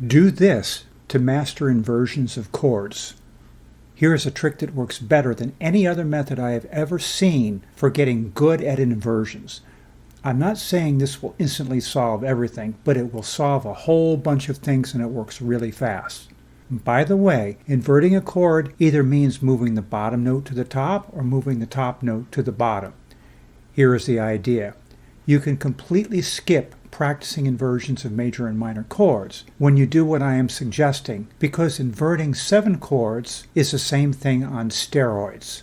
Do this to master inversions of chords. Here is a trick that works better than any other method I have ever seen for getting good at inversions. I'm not saying this will instantly solve everything, but it will solve a whole bunch of things and it works really fast. By the way, inverting a chord either means moving the bottom note to the top or moving the top note to the bottom. Here is the idea. You can completely skip practicing inversions of major and minor chords when you do what I am suggesting, because inverting 7 chords is the same thing on steroids.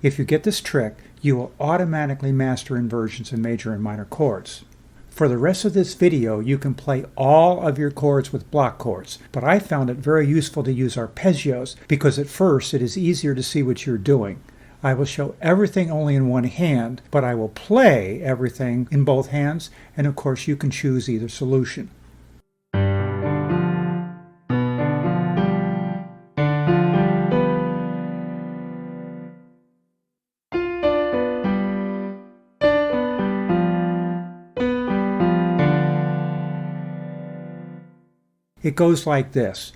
If you get this trick, you will automatically master inversions of major and minor chords. For the rest of this video, you can play all of your chords with block chords, but I found it very useful to use arpeggios because at first it is easier to see what you're doing. I will show everything only in one hand, but I will play everything in both hands, and of course you can choose either solution. It goes like this.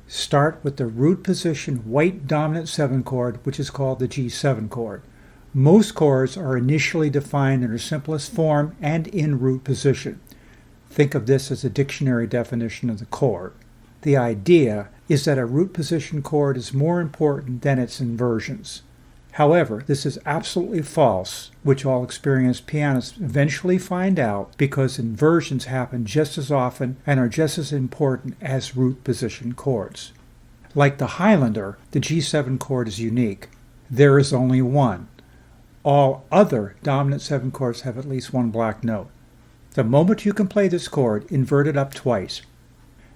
Start with the root position white dominant 7 chord, which is called the G7 chord. Most chords are initially defined in their simplest form and in root position. Think of this as a dictionary definition of the chord. The idea is that a root position chord is more important than its inversions. However, this is absolutely false, which all experienced pianists eventually find out because inversions happen just as often and are just as important as root position chords. Like the Highlander, the G7 chord is unique. There is only one. All other dominant 7 chords have at least one black note. The moment you can play this chord, invert it up twice.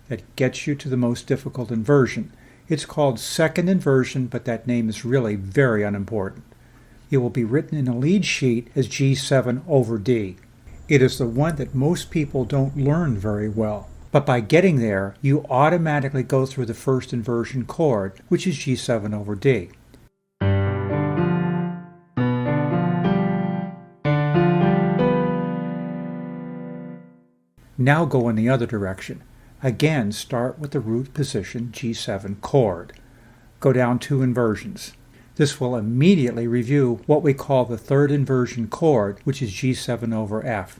That gets you to the most difficult inversion. It's called second inversion, but that name is really very unimportant. It will be written in a lead sheet as G7 over D. It is the one that most people don't learn very well. But by getting there, you automatically go through the first inversion chord, which is G7 over D. Now go in the other direction. Again, start with the root position G7 chord. Go down 2 inversions. This will immediately review what we call the third inversion chord, which is G7 over F.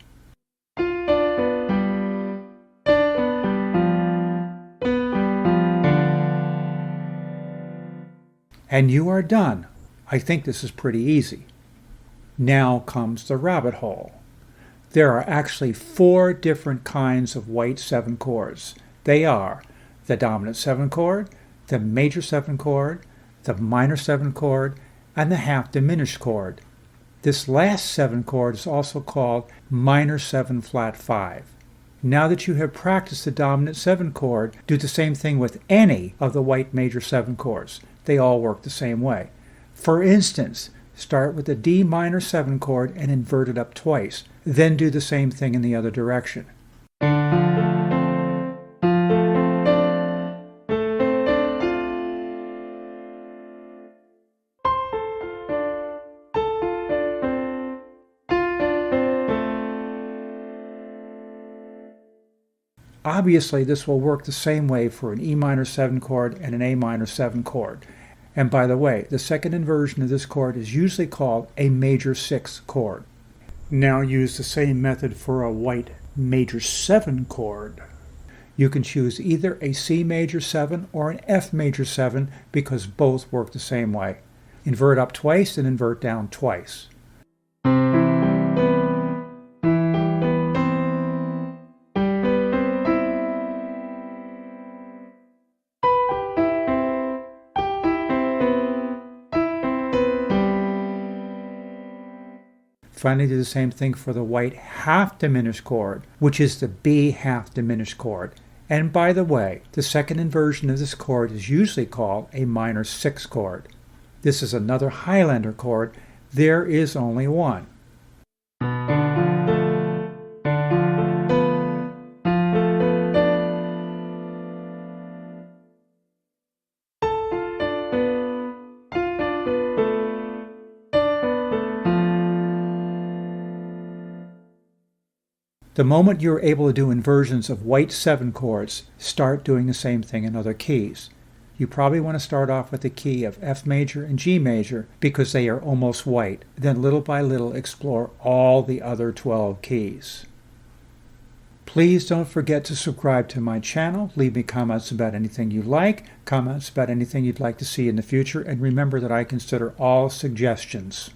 And you are done. I think this is pretty easy. Now comes the rabbit hole. There are actually 4 different kinds of white 7 chords. They are the dominant 7 chord, the major 7 chord, the minor 7 chord, and the half diminished chord. This last 7 chord is also called minor 7 flat 5. Now that you have practiced the dominant 7 chord, do the same thing with any of the white major 7 chords. They all work the same way. For instance, start with the D minor 7 chord and invert it up twice. Then do the same thing in the other direction. Obviously, this will work the same way for an E minor 7 chord and an A minor 7 chord. And by the way, the second inversion of this chord is usually called a major 6 chord. Now use the same method for a white major 7 chord. You can choose either a C major 7 or an F major 7 because both work the same way. Invert up twice and invert down twice. Finally, do the same thing for the white half diminished chord, which is the B half diminished chord. And by the way, the second inversion of this chord is usually called a minor 6 chord. This is another Highlander chord. There is only one. The moment you're able to do inversions of white 7 chords, start doing the same thing in other keys. You probably want to start off with the key of F major and G major because they are almost white. Then little by little explore all the other 12 keys. Please don't forget to subscribe to my channel. Leave me comments about anything you like, comments about anything you'd like to see in the future, and remember that I consider all suggestions.